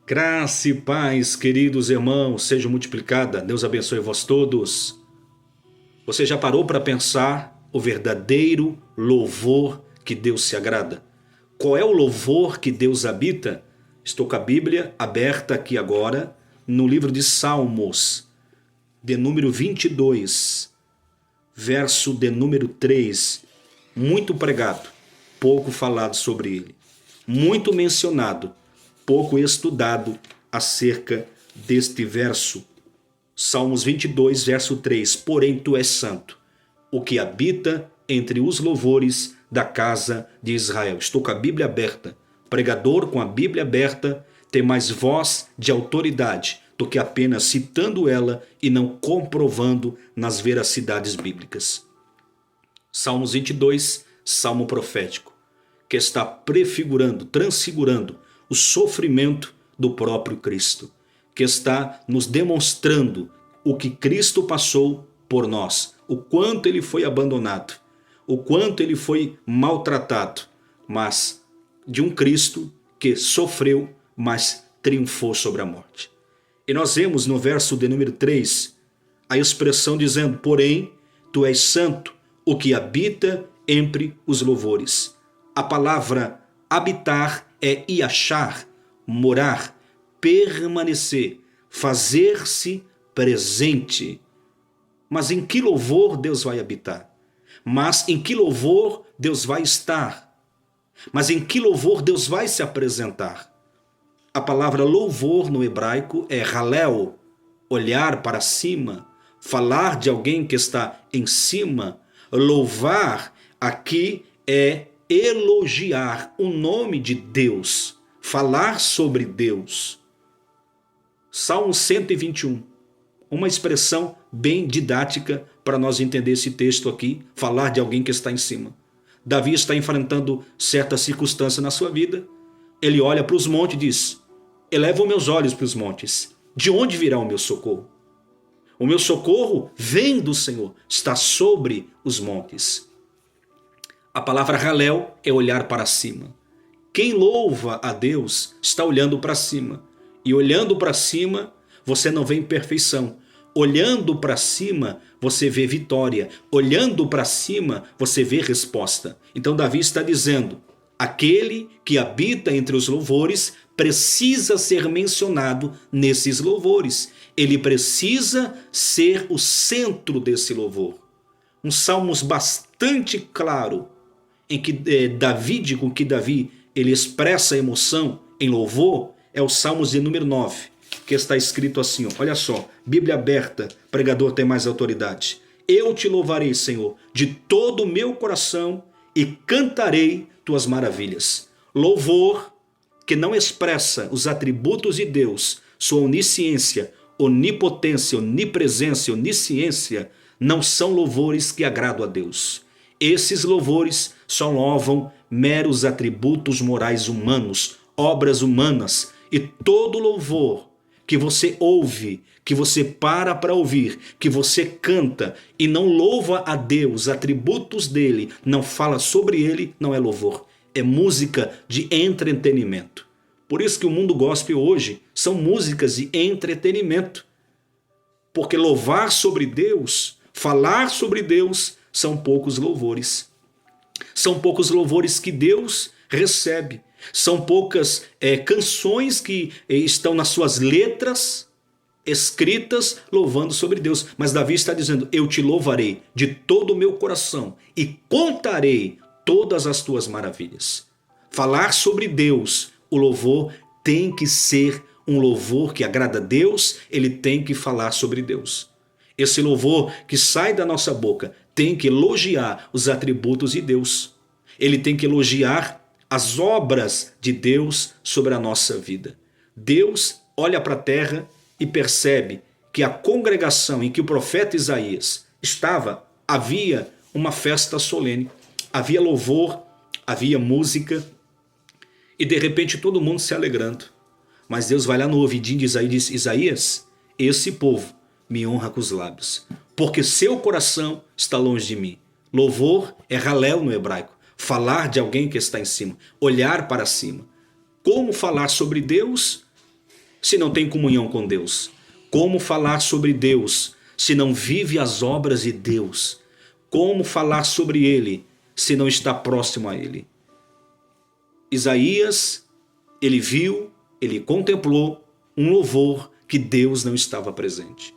Graça e paz, queridos irmãos, seja multiplicada. Deus abençoe vós todos. Você já parou para pensar o verdadeiro louvor que Deus se agrada? Qual é o louvor que Deus habita? Estou com a Bíblia aberta aqui agora, no livro de Salmos, de número 22, verso de número 3. Muito pregado, pouco falado sobre ele. Muito mencionado, pouco estudado acerca deste verso. Salmos 22, verso 3. Porém, tu és santo, o que habita entre os louvores da casa de Israel. Estou com a Bíblia aberta. Pregador com a Bíblia aberta tem mais voz de autoridade do que apenas citando ela e não comprovando nas veracidades bíblicas. Salmos 22, salmo profético, que está prefigurando, transfigurando o sofrimento do próprio Cristo, que está nos demonstrando o que Cristo passou por nós, o quanto ele foi abandonado, o quanto ele foi maltratado, mas de um Cristo que sofreu, mas triunfou sobre a morte. E nós vemos no verso de número 3 a expressão dizendo: porém, tu és santo, o que habita entre os louvores. A palavra habitar é iachar, morar, permanecer, fazer-se presente. Mas em que louvor Deus vai habitar? Mas em que louvor Deus vai estar? Mas em que louvor Deus vai se apresentar? A palavra louvor no hebraico é halel, olhar para cima, falar de alguém que está em cima. Louvar aqui é elogiar o nome de Deus, falar sobre Deus. Salmo 121, uma expressão bem didática para nós entender esse texto aqui, falar de alguém que está em cima. Davi está enfrentando certa circunstância na sua vida, ele olha para os montes e diz: elevo meus olhos para os montes, de onde virá o meu socorro? O meu socorro vem do Senhor, está sobre os montes. A palavra halel é olhar para cima. Quem louva a Deus está olhando para cima. E olhando para cima, você não vê imperfeição. Olhando para cima, você vê vitória. Olhando para cima, você vê resposta. Então Davi está dizendo: aquele que habita entre os louvores precisa ser mencionado nesses louvores. Ele precisa ser o centro desse louvor. Um salmos bastante claro, em que com que Davi ele expressa a emoção em louvor, é o Salmos de número 9, que está escrito assim, olha só, Bíblia aberta, pregador tem mais autoridade. Eu te louvarei, Senhor, de todo o meu coração e cantarei tuas maravilhas. Louvor que não expressa os atributos de Deus, sua onisciência, onipotência, onipresença, onisciência, não são louvores que agradam a Deus. Esses louvores só louvam meros atributos morais humanos, obras humanas, e todo louvor que você ouve, que você para ouvir, que você canta e não louva a Deus, atributos dele, não fala sobre ele, não é louvor. É música de entretenimento. Por isso que o mundo gospel hoje são músicas de entretenimento. Porque louvar sobre Deus, falar sobre Deus, são poucos louvores. São poucos louvores que Deus recebe. São poucas canções que estão nas suas letras escritas louvando sobre Deus. Mas Davi está dizendo: eu te louvarei de todo o meu coração e contarei todas as tuas maravilhas. Falar sobre Deus, o louvor tem que ser um louvor que agrada a Deus, ele tem que falar sobre Deus. Esse louvor que sai da nossa boca tem que elogiar os atributos de Deus. Ele tem que elogiar as obras de Deus sobre a nossa vida. Deus olha para a terra e percebe que a congregação em que o profeta Isaías estava, havia uma festa solene. Havia louvor, havia música e de repente todo mundo se alegrando. Mas Deus vai lá no ouvidinho de Isaías e diz: Isaías, esse povo me honra com os lábios, porque seu coração está longe de mim. Louvor é halel no hebraico, falar de alguém que está em cima, olhar para cima. Como falar sobre Deus? se não tem comunhão com Deus? Como falar sobre Deus se não vive as obras de Deus? Como falar sobre Ele se não está próximo a Ele? Isaías, ele viu, ele contemplou um louvor que Deus não estava presente.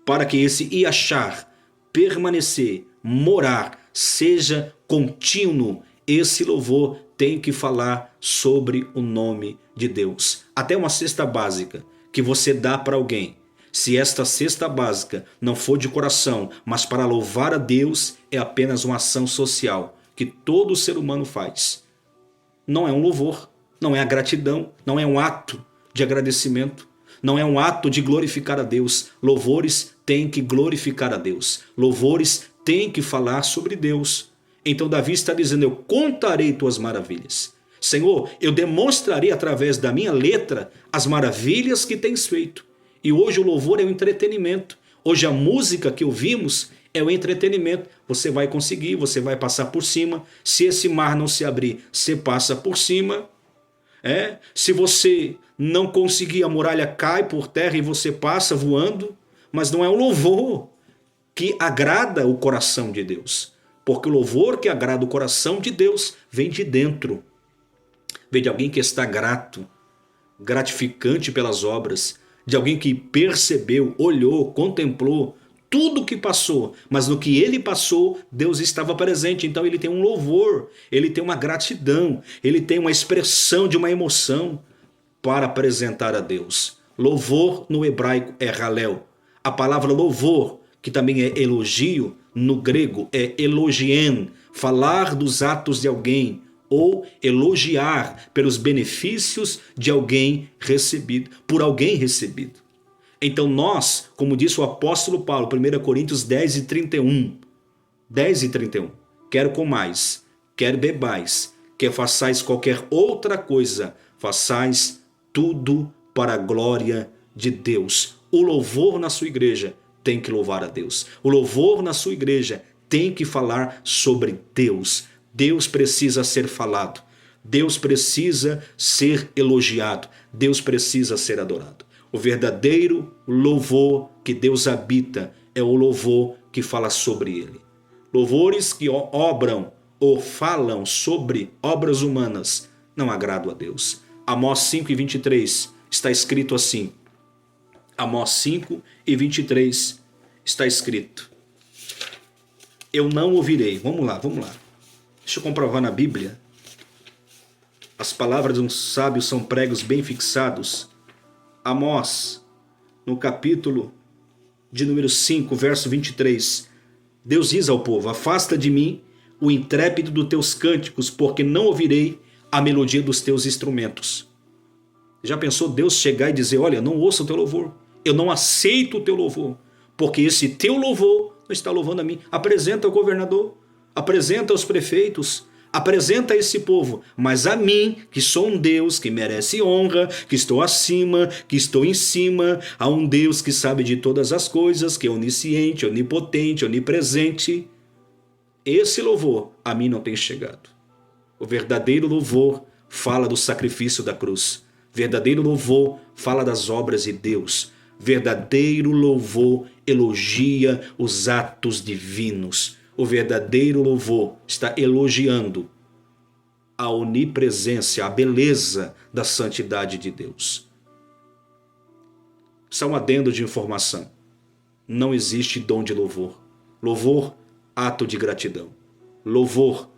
Para que esse achar, permanecer, morar, seja contínuo, esse louvor tem que falar sobre o nome de Deus. Até uma cesta básica que você dá para alguém, se esta cesta básica não for de coração, mas para louvar a Deus, é apenas uma ação social que todo ser humano faz. Não é um louvor, não é a gratidão, não é um ato de agradecimento, não é um ato de glorificar a Deus. Louvores têm que glorificar a Deus. Louvores têm que falar sobre Deus. Então Davi está dizendo, eu contarei tuas maravilhas. Senhor, eu demonstrarei através da minha letra as maravilhas que tens feito. E hoje o louvor é o entretenimento. Hoje a música que ouvimos é o entretenimento. Você vai conseguir, você vai passar por cima. Se esse mar não se abrir, você passa por cima. Se você não conseguir, a muralha cai por terra e você passa voando. Mas não é um louvor que agrada o coração de Deus. Porque o louvor que agrada o coração de Deus vem de dentro. Vem de alguém que está grato, gratificante pelas obras, de alguém que percebeu, olhou, contemplou tudo que passou, mas no que ele passou, Deus estava presente. Então ele tem um louvor, ele tem uma gratidão, ele tem uma expressão de uma emoção para apresentar a Deus. Louvor no hebraico é halel. A palavra louvor, que também é elogio, no grego é elogien, falar dos atos de alguém, ou elogiar pelos benefícios de alguém recebido, por alguém recebido. Então nós, como disse o apóstolo Paulo, 1 Coríntios 10 e 31, quer comais, quer bebais, quer façais qualquer outra coisa, façais tudo para a glória de Deus. O louvor na sua igreja tem que louvar a Deus. O louvor na sua igreja tem que falar sobre Deus. Deus precisa ser falado. Deus precisa ser elogiado. Deus precisa ser adorado. O verdadeiro louvor que Deus habita é o louvor que fala sobre Ele. Louvores que obram ou falam sobre obras humanas não agradam a Deus. Amós 5 e 23 está escrito assim. Amós 5 e 23 está escrito. Eu não ouvirei. Vamos lá. Deixa eu comprovar na Bíblia. As palavras de um sábio são pregos bem fixados. Amós, no capítulo de número 5, verso 23. Deus diz ao povo, afasta de mim o intrépido dos teus cânticos, porque não ouvirei a melodia dos teus instrumentos. Já pensou Deus chegar e dizer, olha, não ouça o teu louvor, eu não aceito o teu louvor, porque esse teu louvor não está louvando a mim. Apresenta ao governador, apresenta aos prefeitos, apresenta a esse povo, mas a mim, que sou um Deus que merece honra, que estou acima, que estou em cima, a um Deus que sabe de todas as coisas, que é onisciente, onipotente, onipresente. Esse louvor a mim não tem chegado. O verdadeiro louvor fala do sacrifício da cruz. Verdadeiro louvor fala das obras de Deus. Verdadeiro louvor elogia os atos divinos. O verdadeiro louvor está elogiando a onipresença, a beleza da santidade de Deus. Só um adendo de informação. Não existe dom de louvor. Louvor, ato de gratidão. Louvor,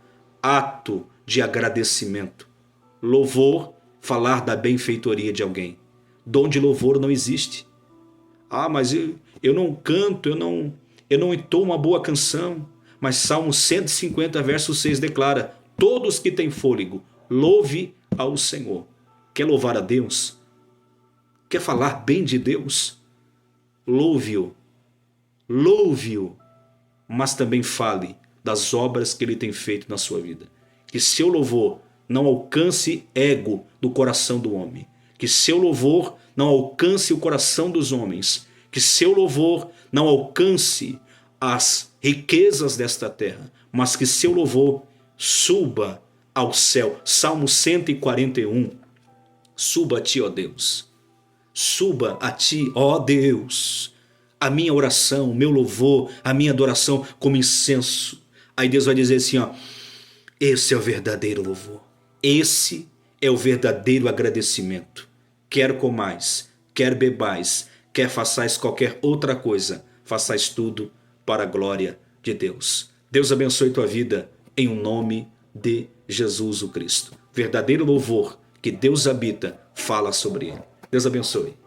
ato de agradecimento. Louvor, falar da benfeitoria de alguém. Dom de louvor não existe. Ah, mas eu não canto, eu não entoo uma boa canção. Mas Salmo 150, verso 6 declara, todos que têm fôlego, louve ao Senhor. Quer louvar a Deus? Quer falar bem de Deus? Louve-o, mas também fale das obras que Ele tem feito na sua vida. Que seu louvor não alcance ego do coração do homem. Que seu louvor não alcance o coração dos homens. Que seu louvor não alcance as riquezas desta terra, mas que seu louvor suba ao céu. Salmo 141. Suba a ti, ó Deus. suba a ti, ó Deus, a minha oração, o meu louvor, a minha adoração como incenso. Aí Deus vai dizer assim, ó, esse é o verdadeiro louvor. Esse é o verdadeiro agradecimento. Quer comais, quer bebais, quer façais qualquer outra coisa, façais tudo para a glória de Deus. Deus abençoe tua vida em o nome de Jesus o Cristo. Verdadeiro louvor que Deus habita, fala sobre ele. Deus abençoe.